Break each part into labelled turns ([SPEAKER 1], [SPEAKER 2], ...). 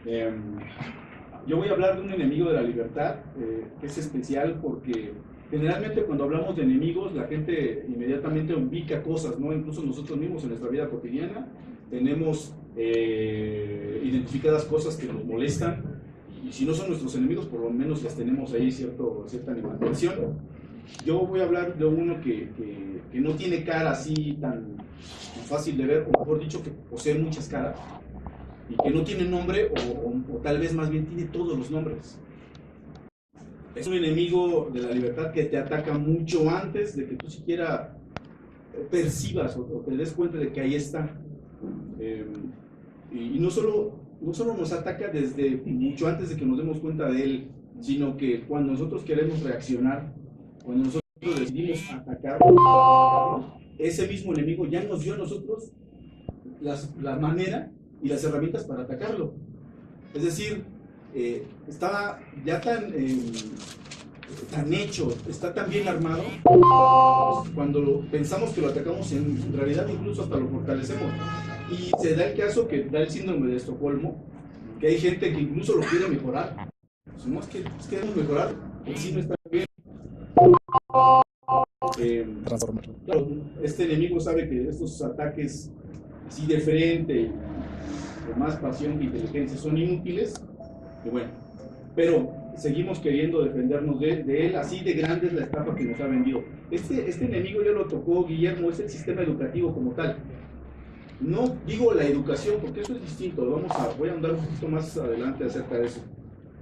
[SPEAKER 1] Eh, yo voy a hablar de un enemigo de la libertad, que es especial porque generalmente cuando hablamos de enemigos la gente inmediatamente ubica cosas, ¿no? Incluso nosotros mismos en nuestra vida cotidiana tenemos identificadas cosas que nos molestan y si no son nuestros enemigos por lo menos las tenemos ahí cierta animadversión. Yo voy a hablar de uno que no tiene cara así tan fácil de ver, o mejor dicho, que posee muchas caras y que no tiene nombre, o tal vez más bien tiene todos los nombres. Es un enemigo de la libertad que te ataca mucho antes de que tú siquiera percibas o te des cuenta de que ahí está. Eh, y no solo nos ataca desde mucho antes de que nos demos cuenta de él, sino que cuando nosotros queremos reaccionar, cuando nosotros decidimos atacar, ese mismo enemigo ya nos dio a nosotros la manera y las herramientas para atacarlo. Es decir, está ya tan hecho, está tan bien armado, cuando pensamos que lo atacamos, en realidad incluso hasta lo fortalecemos. Y se da el caso que da el síndrome de Estocolmo, que hay gente que incluso lo quiere mejorar. No es que queremos mejorar, el sí no está bien. Claro, este enemigo sabe que estos ataques así de frente, con más pasión que inteligencia, son inútiles, y bueno, pero seguimos queriendo defendernos de él, así de grande es la estafa que nos ha vendido. Este enemigo ya lo tocó Guillermo, es el sistema educativo como tal. No digo la educación, porque eso es distinto, voy a andar un poquito más adelante acerca de eso.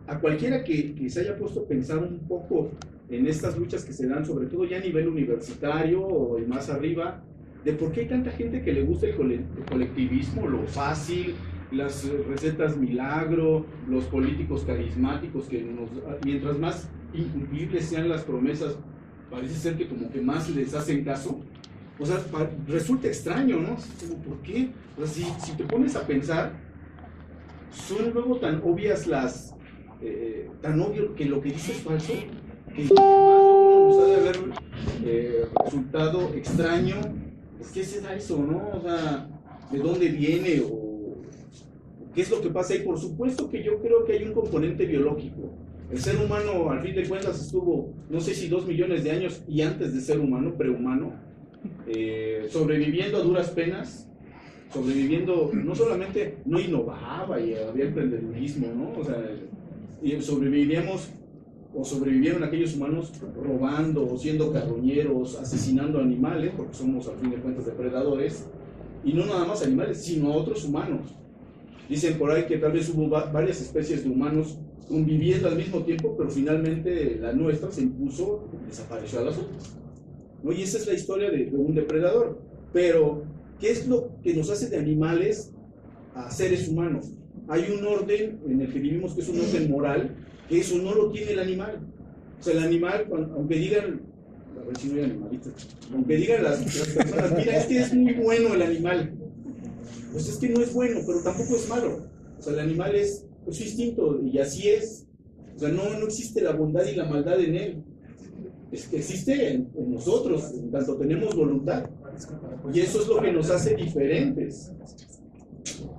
[SPEAKER 1] A cualquiera que se haya puesto a pensar un poco en estas luchas que se dan, sobre todo ya a nivel universitario o más arriba, de por qué hay tanta gente que le gusta el colectivismo, lo fácil, las recetas milagro, los políticos carismáticos que mientras más incumplibles sean las promesas, parece ser que como que más les hacen caso. O sea, resulta extraño, ¿no? ¿Por qué? O sea, si te pones a pensar, son luego tan obvias tan obvio que lo que dice es falso, que más de uno nos ha de haber resultado extraño. Es que será eso, ¿no? O sea, ¿de dónde viene o qué es lo que pasa ahí? Por supuesto que yo creo que hay un componente biológico. El ser humano, al fin de cuentas, estuvo, no sé si 2 millones de años y antes de ser humano, prehumano, sobreviviendo a duras penas, sobreviviendo, no solamente no innovaba y había emprendedurismo, ¿no? O sea, sobrevivíamos o sobrevivieron aquellos humanos robando, siendo carroñeros, asesinando animales, porque somos al fin de cuentas depredadores, y no nada más animales, sino a otros humanos. Dicen por ahí que tal vez hubo varias especies de humanos conviviendo al mismo tiempo, pero finalmente la nuestra se impuso, desapareció a las otras, ¿no? Y esa es la historia de un depredador. Pero, ¿qué es lo que nos hace de animales a seres humanos? Hay un orden en el que vivimos que es un orden moral, que eso no lo tiene el animal. O sea, el animal, aunque digan, a ver si no hay animalistas, aunque digan las personas, mira, es que es muy bueno el animal, pues es que no es bueno, pero tampoco es malo. O sea, el animal es su instinto y así es. O sea, no existe la bondad y la maldad en él. Es que existe en nosotros, en tanto tenemos voluntad. Y eso es lo que nos hace diferentes.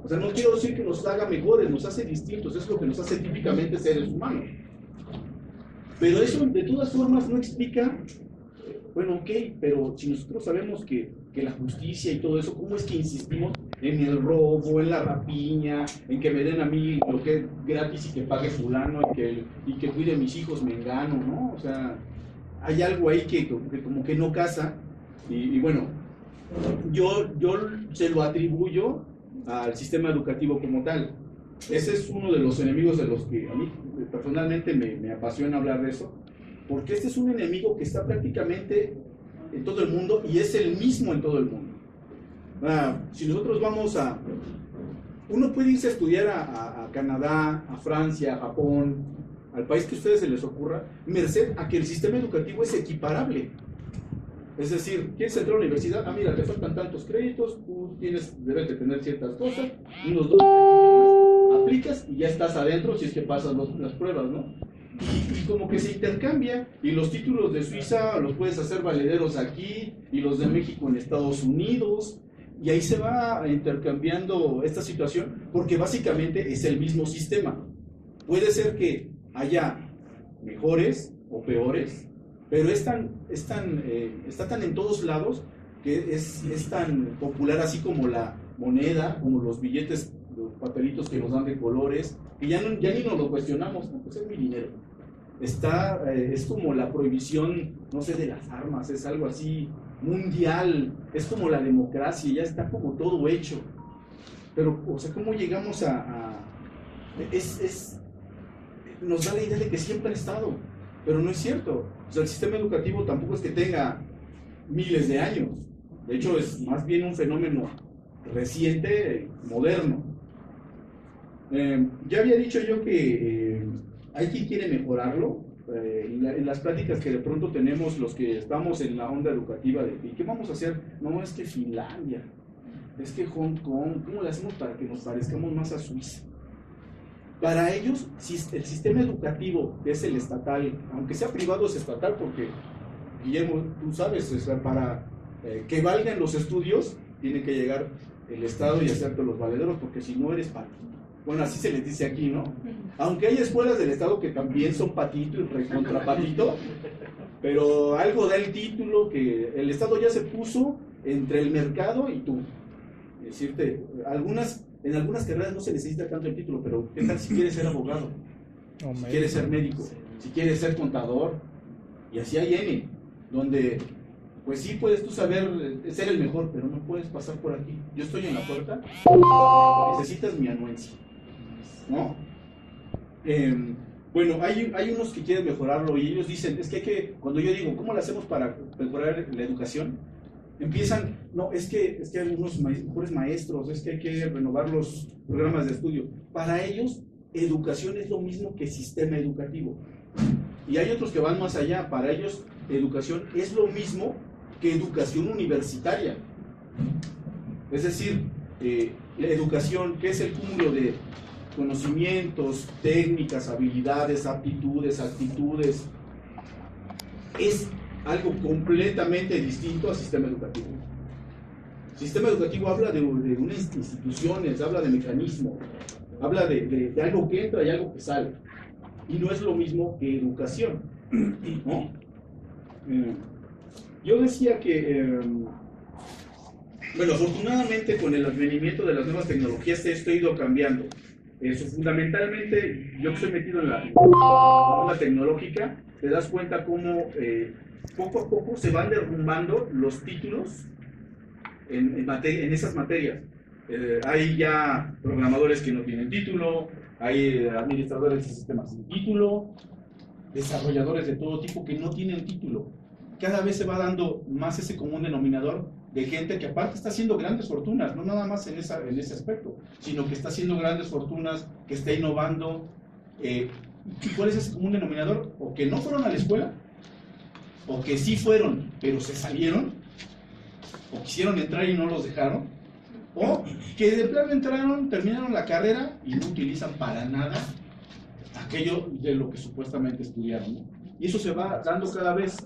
[SPEAKER 1] O sea, no quiero decir que nos haga mejores, nos hace distintos, es lo que nos hace típicamente seres humanos. Pero eso de todas formas no explica, bueno, ok, pero si nosotros sabemos que la justicia y todo eso, ¿cómo es que insistimos en el robo, en la rapiña, en que me den a mí lo que es gratis y que pague fulano y que cuide a mis hijos mengano, ¿no? O sea, hay algo ahí que como que no casa y bueno, yo se lo atribuyo al sistema educativo como tal. Ese es uno de los enemigos de los que a mí personalmente me apasiona hablar de eso, porque este es un enemigo que está prácticamente en todo el mundo y es el mismo en todo el mundo. Si nosotros vamos uno puede irse a estudiar a Canadá, a Francia, a Japón, al país que a ustedes se les ocurra, merced a que el sistema educativo es equiparable. Es decir, ¿quieres entrar a la universidad? Mira, te faltan tantos créditos, tú debes de tener ciertas cosas, unos 2 aplicas y ya estás adentro si es que pasas las pruebas, ¿no? Y como que se intercambia, y los títulos de Suiza los puedes hacer valederos aquí, y los de México en Estados Unidos, Y ahí se va intercambiando esta situación, porque básicamente es el mismo sistema. Puede ser que haya mejores o peores, pero está tan en todos lados que es tan popular, así como la moneda, como los billetes, los papelitos que nos dan de colores, que ya ni nos lo cuestionamos, no, pues es mi dinero. Es como la prohibición, no sé, de las armas, es algo así mundial, es como la democracia, ya está como todo hecho. Pero, o sea, ¿cómo llegamos nos da la idea de que siempre ha estado, pero no es cierto. O sea, el sistema educativo tampoco es que tenga miles de años, de hecho es más bien un fenómeno reciente, moderno. Ya había dicho yo que hay quien quiere mejorarlo. En las pláticas que de pronto tenemos los que estamos en la onda educativa de ¿qué vamos a hacer? No, es que Finlandia, es que Hong Kong, ¿cómo le hacemos para que nos parezcamos más a Suiza? Para ellos, el sistema educativo, que es el estatal, aunque sea privado, es estatal, porque, Guillermo, tú sabes, o sea, para que valgan los estudios, tiene que llegar el Estado y hacerte los valedores, porque si no eres patito. Bueno, así se les dice aquí, ¿no? Aunque hay escuelas del Estado que también son patito y recontra patito, pero algo da el título que el Estado ya se puso entre el mercado y tú. Es decirte, en algunas carreras no se necesita tanto el título, pero ¿qué tal si quieres ser abogado? Si quieres ser médico, si quieres ser contador, y así hay N, donde pues sí puedes tú saber ser el mejor, pero no puedes pasar por aquí. Yo estoy en la puerta, necesitas mi anuencia, ¿no? Bueno, hay unos que quieren mejorarlo y ellos dicen, es que cuando yo digo, ¿cómo lo hacemos para mejorar la educación? Empiezan, no, es que hay unos mejores maestros, es que hay que renovar los programas de estudio. Para ellos, educación es lo mismo que sistema educativo. Y hay otros que van más allá, para ellos, educación es lo mismo que educación universitaria. Es decir, la educación, que es el cúmulo de conocimientos, técnicas, habilidades, aptitudes, actitudes, es algo completamente distinto al sistema educativo. El sistema educativo habla de unas instituciones, habla de mecanismos, habla de algo que entra y algo que sale. Y no es lo mismo que educación, ¿no? Yo decía que, bueno, afortunadamente con el advenimiento de las nuevas tecnologías esto ha ido cambiando. Fundamentalmente, yo que estoy metido en la onda tecnológica, te das cuenta cómo poco a poco se van derrumbando los títulos en esas materias. Hay ya programadores que no tienen título, hay administradores de sistemas sin título, desarrolladores de todo tipo que no tienen título. Cada vez se va dando más ese común denominador de gente que aparte está haciendo grandes fortunas, no nada más en ese aspecto, sino que está haciendo grandes fortunas, que está innovando. ¿Cuál es ese común denominador? O que no fueron a la escuela, o que sí fueron, pero se salieron, o quisieron entrar y no los dejaron, o que de plano entraron, terminaron la carrera y no utilizan para nada aquello de lo que supuestamente estudiaron, ¿no? Y eso se va dando cada vez,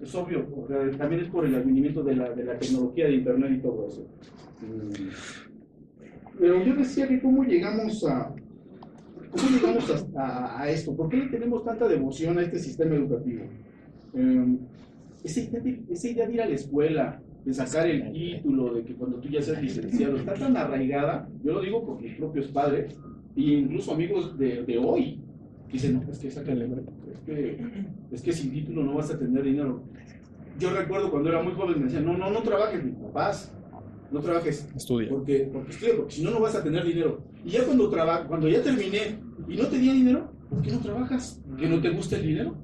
[SPEAKER 1] es obvio, porque también es por el advenimiento de la tecnología de internet y todo eso. Pero yo decía que cómo llegamos a esto, ¿por qué le tenemos tanta devoción a este sistema educativo? Esa idea de ir a la escuela, de sacar el título, de que cuando tú ya seas licenciado, está tan arraigada, yo lo digo por mis propios padres, e incluso amigos de hoy, que dicen, no, es que sácale, es que sin título no vas a tener dinero. Yo recuerdo cuando era muy joven me decían, no trabajes, mis papás, no trabajes,
[SPEAKER 2] estudia.
[SPEAKER 1] Porque si no, no vas a tener dinero. Y ya cuando ya terminé y no tenía dinero, ¿por qué no trabajas? ¿Que no te gusta el dinero?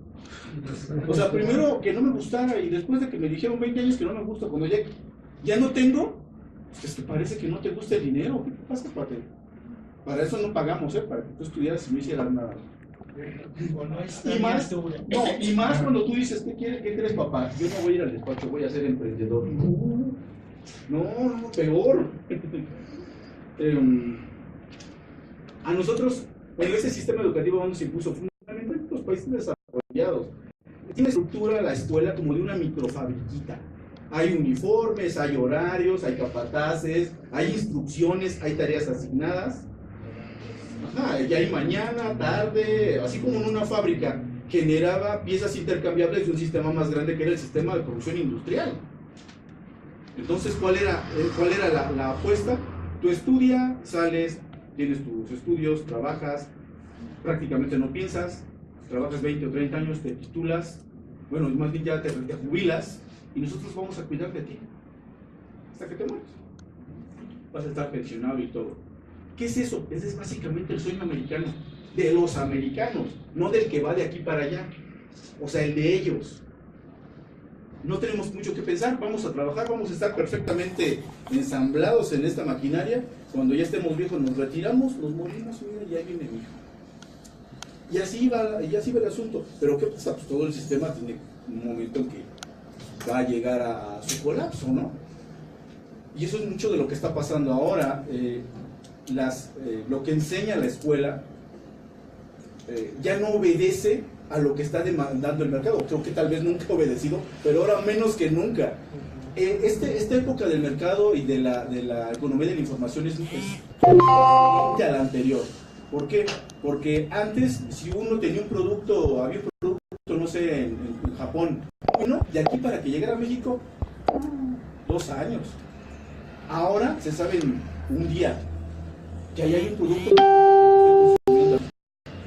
[SPEAKER 1] O sea, primero que no me gustara y después de que me dijeron 20 años que no me gusta, cuando ya no tengo, es que parece que no te gusta el dinero. ¿Qué pasa, cuate? Para eso no pagamos, para que tú estudiaras y no hicieras nada. Y más cuando tú dices, ¿qué crees, papá? Yo no voy a ir al despacho, voy a ser emprendedor. No, peor. A nosotros, bueno, ese sistema educativo donde se impuso fundamentalmente en los países desarrollados, tiene estructura la escuela como de una microfabriquita. Hay uniformes, hay horarios, hay capataces, hay instrucciones, hay tareas asignadas. Ajá, y hay mañana, tarde, así como en una fábrica generaba piezas intercambiables de un sistema más grande que era el sistema de producción industrial. Entonces, ¿cuál era la apuesta? Tú estudias, sales, tienes tus estudios, trabajas, prácticamente no piensas, trabajas 20 o 30 años, te titulas, bueno, más bien ya te jubilas, y nosotros vamos a cuidar de ti hasta que te mueres. Vas a estar pensionado y todo. ¿Qué es eso? Ese es básicamente el sueño americano, de los americanos, no del que va de aquí para allá, o sea, el de ellos. No tenemos mucho que pensar, vamos a trabajar, vamos a estar perfectamente ensamblados en esta maquinaria. Cuando ya estemos viejos nos retiramos, nos morimos, mira, ya viene mi hijo. Y así va el asunto. Pero ¿qué pasa? Pues todo el sistema tiene un momento en que va a llegar a su colapso, ¿no? Y eso es mucho de lo que está pasando ahora. Lo que enseña la escuela ya no obedece a lo que está demandando el mercado. Creo que tal vez nunca ha obedecido, pero ahora menos que nunca. Esta época del mercado y de la economía de la información es diferente a la anterior. ¿Por qué? Porque antes, si uno tenía un producto, había un producto, no sé, en Japón, uno, de aquí para que llegara a México, 2 años. Ahora se sabe en un día que ahí hay un producto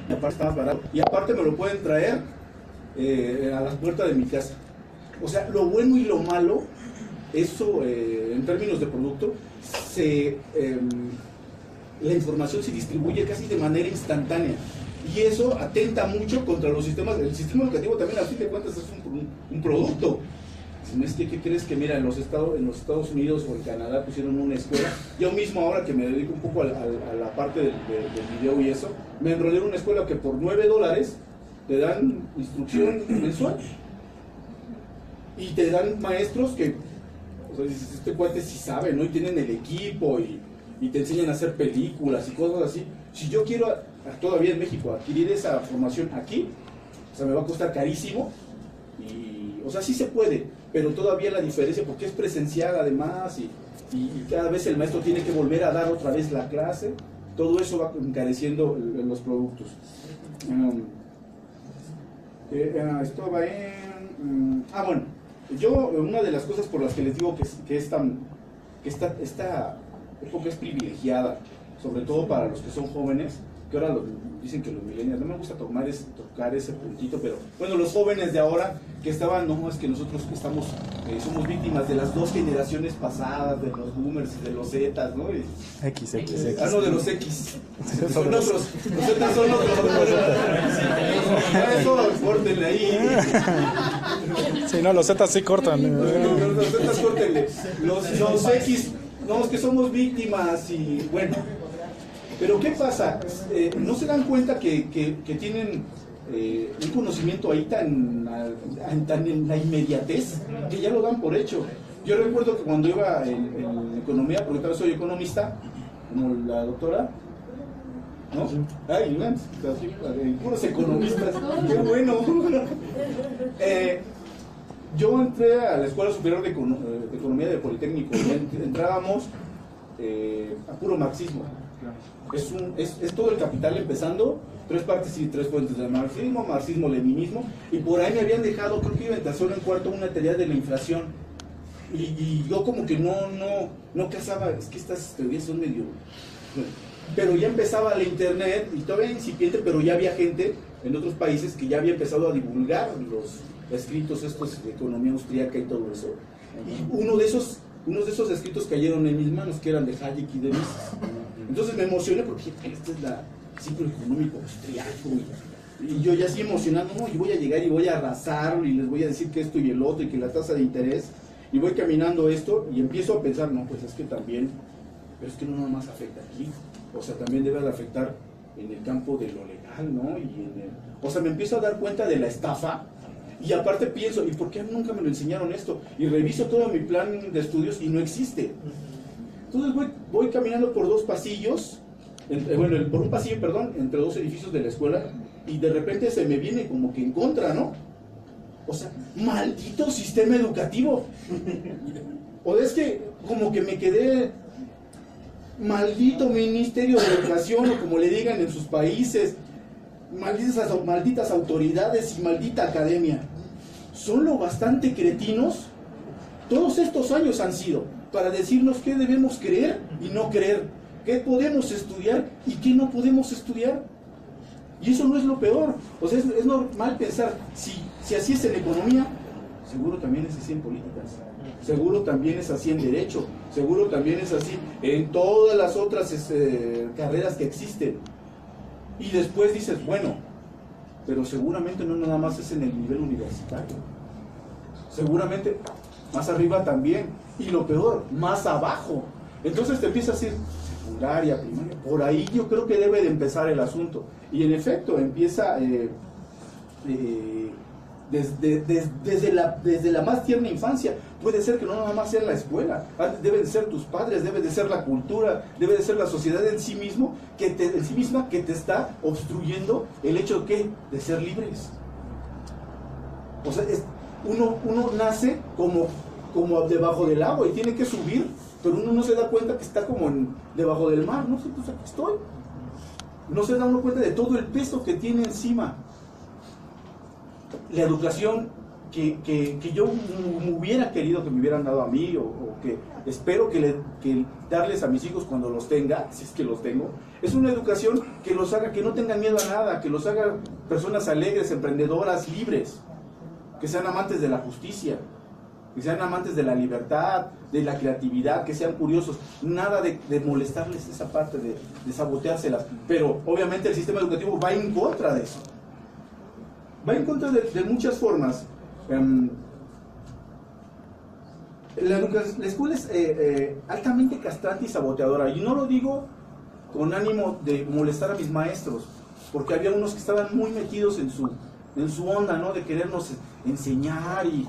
[SPEAKER 1] y aparte está más barato, y aparte me lo pueden traer a las puertas de mi casa. O sea, lo bueno y lo malo, eso en términos de producto, la información se distribuye casi de manera instantánea, y eso atenta mucho contra los sistemas. El sistema educativo también, a fin de cuentas, es un producto. Si no es que, ¿qué crees? Que mira, en los Estados Unidos o en Canadá pusieron una escuela. Yo mismo, ahora que me dedico un poco a la parte del video y eso, me enrolé en una escuela que por $9 te dan instrucción mensual, y te dan maestros que, o sea, dices, este cuate sí sabe, ¿no? Y tienen el equipo y te enseñan a hacer películas y cosas así. Si yo quiero todavía en México adquirir esa formación aquí, o sea, me va a costar carísimo. O sea, sí se puede, pero todavía la diferencia, porque es presencial además, y cada vez el maestro tiene que volver a dar otra vez la clase, todo eso va encareciendo los productos. Esto va en... bueno, yo, una de las cosas por las que les digo que esta época es privilegiada, sobre todo para los que son jóvenes, que ahora dicen que los millennials, no me gusta tocar ese puntito, pero bueno, los jóvenes de ahora que estaban, no, es que nosotros somos víctimas de las 2 generaciones pasadas, de los boomers y de los Zetas, ¿no?
[SPEAKER 2] X.
[SPEAKER 1] No, de los X. Son otros. Los Zetas son otros. Eso, córtenle ahí.
[SPEAKER 2] Sí, no, los Zetas sí cortan.
[SPEAKER 1] Los Zetas córtenle. Los X, no, es que somos víctimas y bueno. Pero ¿qué pasa? ¿No se dan cuenta que tienen un conocimiento ahí tan en la inmediatez, que ya lo dan por hecho? Yo recuerdo que cuando iba en economía, porque también soy economista, como la doctora, ¿no? Ay, puros economistas, qué bueno. Yo entré a la Escuela Superior de Economía del Politécnico y entrábamos a puro marxismo. Es todo el Capital empezando, 3 partes y 3 fuentes de marxismo, leninismo, y por ahí me habían dejado, creo que iba en tercero o en cuarto, una teoría de la inflación, y yo como que no casaba, es que estas teorías son medio... Bueno, pero ya empezaba la internet, y todavía incipiente, pero ya había gente en otros países que ya había empezado a divulgar los escritos estos de economía austríaca y todo eso, y uno de esos escritos cayeron en mis manos, que eran de Hayek y de Mises. Entonces me emocioné porque este es el ciclo económico austriaco, y yo ya así emocionado, no, yo voy a llegar y voy a arrasar y les voy a decir que esto y el otro y que la tasa de interés, y voy caminando esto y empiezo a pensar, no, pues es que también, pero es que no nada más afecta aquí, o sea, también debe de afectar en el campo de lo legal, ¿no? O sea, me empiezo a dar cuenta de la estafa. Y aparte pienso, ¿y por qué nunca me lo enseñaron esto? Y reviso todo mi plan de estudios y no existe. Entonces voy caminando por 2 pasillos, por un pasillo, perdón, entre 2 edificios de la escuela, y de repente se me viene como que en contra, ¿no? O sea, maldito sistema educativo. O es que como que me quedé, maldito Ministerio de Educación, o como le digan en sus países, malditas autoridades y maldita academia. Son lo bastante cretinos. Todos estos años han sido para decirnos qué debemos creer y no creer, qué podemos estudiar y qué no podemos estudiar. Y eso no es lo peor. O sea, es normal pensar, si así es en economía, seguro también es así en políticas, seguro también es así en derecho, seguro también es así en todas las otras carreras que existen. Y después dices, bueno, pero seguramente no nada más es en el nivel universitario, seguramente más arriba también, y lo peor, más abajo. Entonces te empiezas a decir, secundaria, primaria, por ahí yo creo que debe de empezar el asunto. Y en efecto, empieza desde la más tierna infancia. Puede ser que no nada más sea la escuela, deben de ser tus padres, debe de ser la cultura, debe de ser la sociedad en sí misma que te está obstruyendo el hecho de ser libres. O sea, uno nace como debajo del agua y tiene que subir, pero uno no se da cuenta que está como debajo del mar. No sé, pues aquí estoy. No se da uno cuenta de todo el peso que tiene encima. La educación que yo hubiera querido que me hubieran dado a mí, o que espero que darles a mis hijos cuando los tenga, si es que los tengo, es una educación que los haga que no tengan miedo a nada, que los haga personas alegres, emprendedoras, libres, que sean amantes de la justicia, que sean amantes de la libertad, de la creatividad, que sean curiosos, nada de molestarles esa parte, de saboteárselas. Pero obviamente el sistema educativo va en contra de eso, va en contra de muchas formas. La escuela es altamente castrante y saboteadora, y no lo digo con ánimo de molestar a mis maestros, porque había unos que estaban muy metidos en su onda, ¿no?, de querernos enseñar, y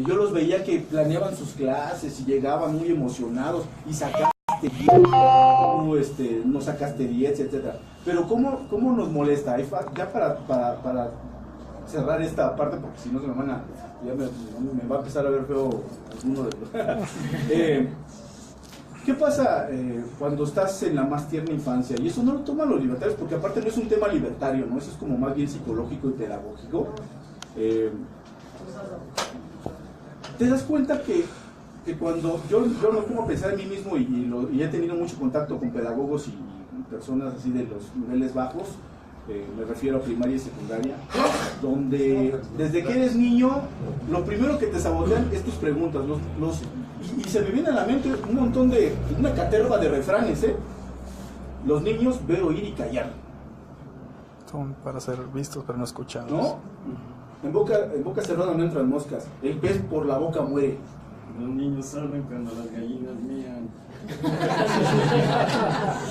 [SPEAKER 1] yo los veía que planeaban sus clases y llegaban muy emocionados y sacaste 10, no sacaste 10, etcétera. Pero ¿cómo nos molesta? Ya para cerrar esta parte, porque si no se me van a, ya me va a empezar a ver feo alguno de los ¿qué pasa cuando estás en la más tierna infancia? Y eso no lo toman los libertarios, porque aparte no es un tema libertario, ¿no? Eso es como más bien psicológico y pedagógico. Te das cuenta que cuando yo me pongo a pensar en mí mismo, y he tenido mucho contacto con pedagogos y personas así de los niveles bajos, me refiero a primaria y secundaria, donde desde que eres niño, lo primero que te sabotean es tus preguntas, y se me viene a la mente un montón una caterva de refranes, Los niños ver, oír y callar.
[SPEAKER 2] Son para ser vistos pero no escuchados.
[SPEAKER 1] ¿No? En boca cerrada no entran moscas. El pez por la boca muere.
[SPEAKER 3] Los niños saben cuando las gallinas mían.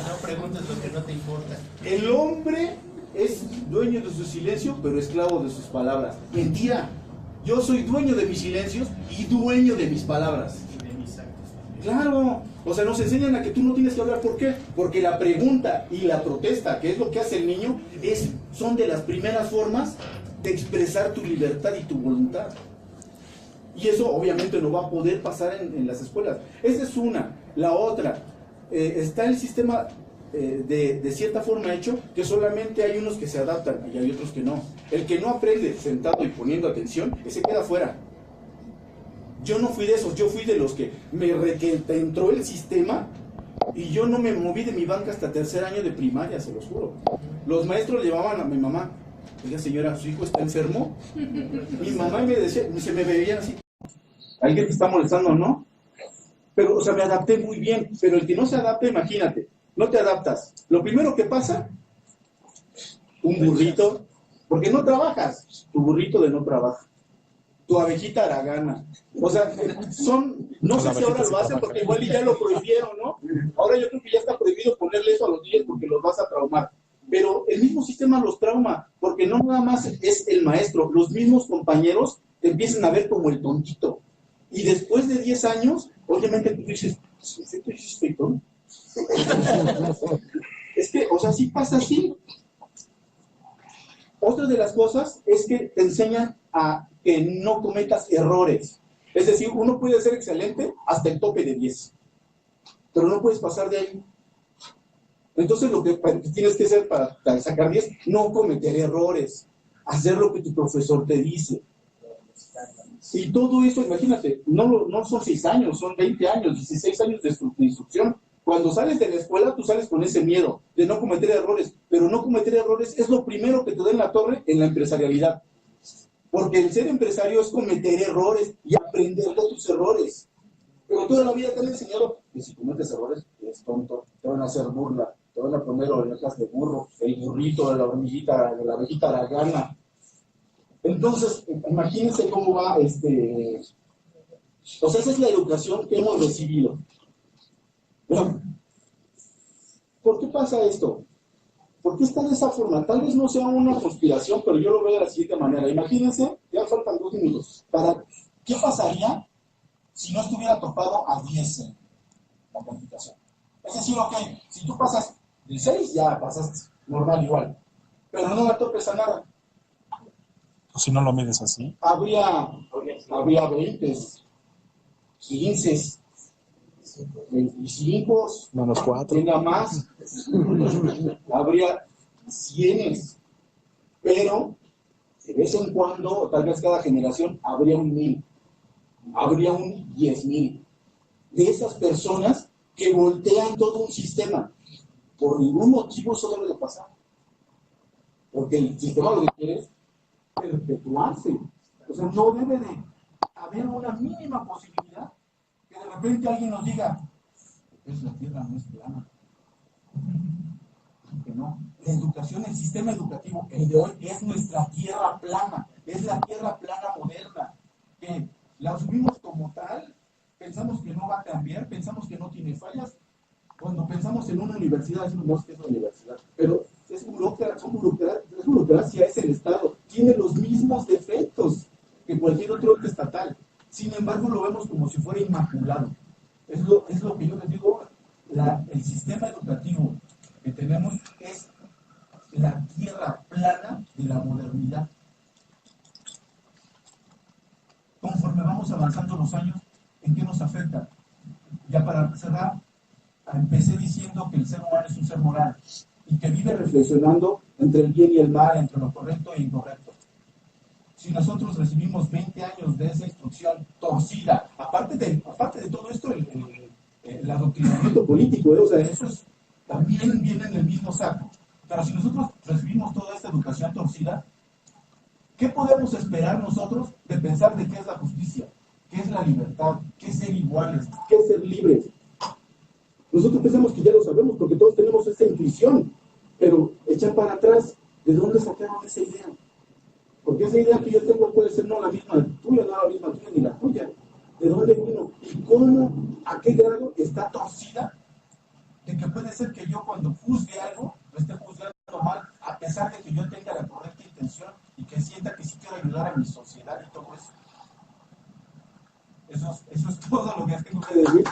[SPEAKER 4] No preguntes lo que no te importa.
[SPEAKER 1] El hombre es dueño de su silencio, pero esclavo de sus palabras. Mentira. Yo soy dueño de mis silencios y dueño de mis palabras.
[SPEAKER 4] De mis actos.
[SPEAKER 1] Claro. O sea, nos enseñan a que tú no tienes que hablar. ¿Por qué? Porque la pregunta y la protesta, que es lo que hace el niño, son de las primeras formas de expresar tu libertad y tu voluntad. Y eso obviamente no va a poder pasar en las escuelas. Esa es una. La otra, está el sistema de cierta forma hecho, que solamente hay unos que se adaptan y hay otros que no. El que no aprende sentado y poniendo atención, ese queda fuera. Yo no fui de esos, yo fui de los que entró el sistema y yo no me moví de mi banca hasta tercer año de primaria, se los juro. Los maestros llevaban a mi mamá: oiga señora, ¿su hijo está enfermo? Mi mamá me decía, se me veían así, ¿alguien te está molestando o no? Pero, o sea, me adapté muy bien. Pero el que no se adapta, imagínate, no te adaptas. Lo primero que pasa, un burrito, porque no trabajas, tu burrito de no trabaja, tu abejita haragana. O sea, no sé si ahora lo hacen porque igual ya lo prohibieron, ¿no? Ahora yo creo que ya está prohibido ponerle eso a los niños porque los vas a traumar. Pero el mismo sistema los trauma, porque no nada más es el maestro, los mismos compañeros te empiezan a ver como el tontito. Y después de 10 años, obviamente tú dices, ¿en efecto yo estoy tonto? Es que, o sea, sí pasa así. Otra de las cosas es que te enseñan a que no cometas errores. Es decir, uno puede ser excelente hasta el tope de 10, pero no puedes pasar de ahí. Entonces lo que tienes que hacer para sacar 10, no cometer errores, hacer lo que tu profesor te dice. Y todo eso, imagínate, no son 6 años, son 20 años, 16 años de instrucción. Cuando sales de la escuela, tú sales con ese miedo de no cometer errores, pero no cometer errores es lo primero que te da en la torre en la empresarialidad. Porque el ser empresario es cometer errores y aprender de tus errores. Pero toda la vida te han enseñado que si cometes errores, eres tonto, te van a hacer burla, te van a poner orejas de burro, el burrito, la hormiguita, la abejita haragana. Entonces, imagínense cómo va O sea, esa es la educación que hemos recibido. Pero, ¿por qué pasa esto? ¿Por qué está de esa forma? Tal vez no sea una conspiración, pero yo lo veo de la siguiente manera. Imagínense, ya faltan 2 minutos. ¿Qué pasaría si no estuviera topado a 10 en la calificación? Es decir, ok, si tú pasas de 6, ya pasaste normal igual. Pero no la topes a nada.
[SPEAKER 2] Pues si no lo mides así.
[SPEAKER 1] Habría 20, 15, 25,
[SPEAKER 2] Menos 4.
[SPEAKER 1] tenga más. Habría 100, pero de vez en cuando, tal vez cada generación, habría un 1000, habría un 10,000 de esas personas que voltean todo un sistema. Por ningún motivo eso debe de pasar, porque el sistema lo que quiere es perpetuarse. O sea, no debe de haber una mínima posibilidad que de repente alguien nos diga, es la tierra no es plana. Que no. La educación, el sistema educativo, el de hoy, es nuestra tierra plana, es la tierra plana moderna, que la asumimos como tal, pensamos que no va a cambiar, pensamos que no tiene fallas. Cuando pensamos en una universidad, decimos, no, es que es una universidad, pero es burocracia, es el Estado, tiene los mismos defectos que cualquier otro ente estatal. Sin embargo, lo vemos como si fuera inmaculado. Es lo que yo les digo, el sistema educativo que tenemos es la tierra plana de la modernidad. Conforme vamos avanzando los años, ¿en qué nos afecta? Ya para cerrar, empecé diciendo que el ser humano es un ser moral y que vive reflexionando entre el bien y el mal, entre lo correcto e incorrecto. Si nosotros recibimos 20 años de esa instrucción torcida, aparte de todo esto, el adoctrinamiento político, o sea, eso también viene en el mismo saco. Pero si nosotros recibimos toda esta educación torcida, ¿qué podemos esperar nosotros de pensar de qué es la justicia? ¿Qué es la libertad? ¿Qué es ser iguales? ¿Qué es ser libres? Nosotros pensamos que ya lo sabemos porque todos tenemos esa intuición, pero echar para atrás, ¿de dónde sacaron esa idea? Porque esa idea que yo tengo puede ser no la misma tuya, no la misma tuya ni la tuya. ¿De dónde vino? ¿Y cómo, a qué grado está torcida? De que puede ser que yo cuando juzgue algo, lo esté juzgando mal, a pesar de que yo tenga la correcta intención y que sienta que sí quiero ayudar a mi sociedad y todo eso. Eso es todo lo que tengo que decir.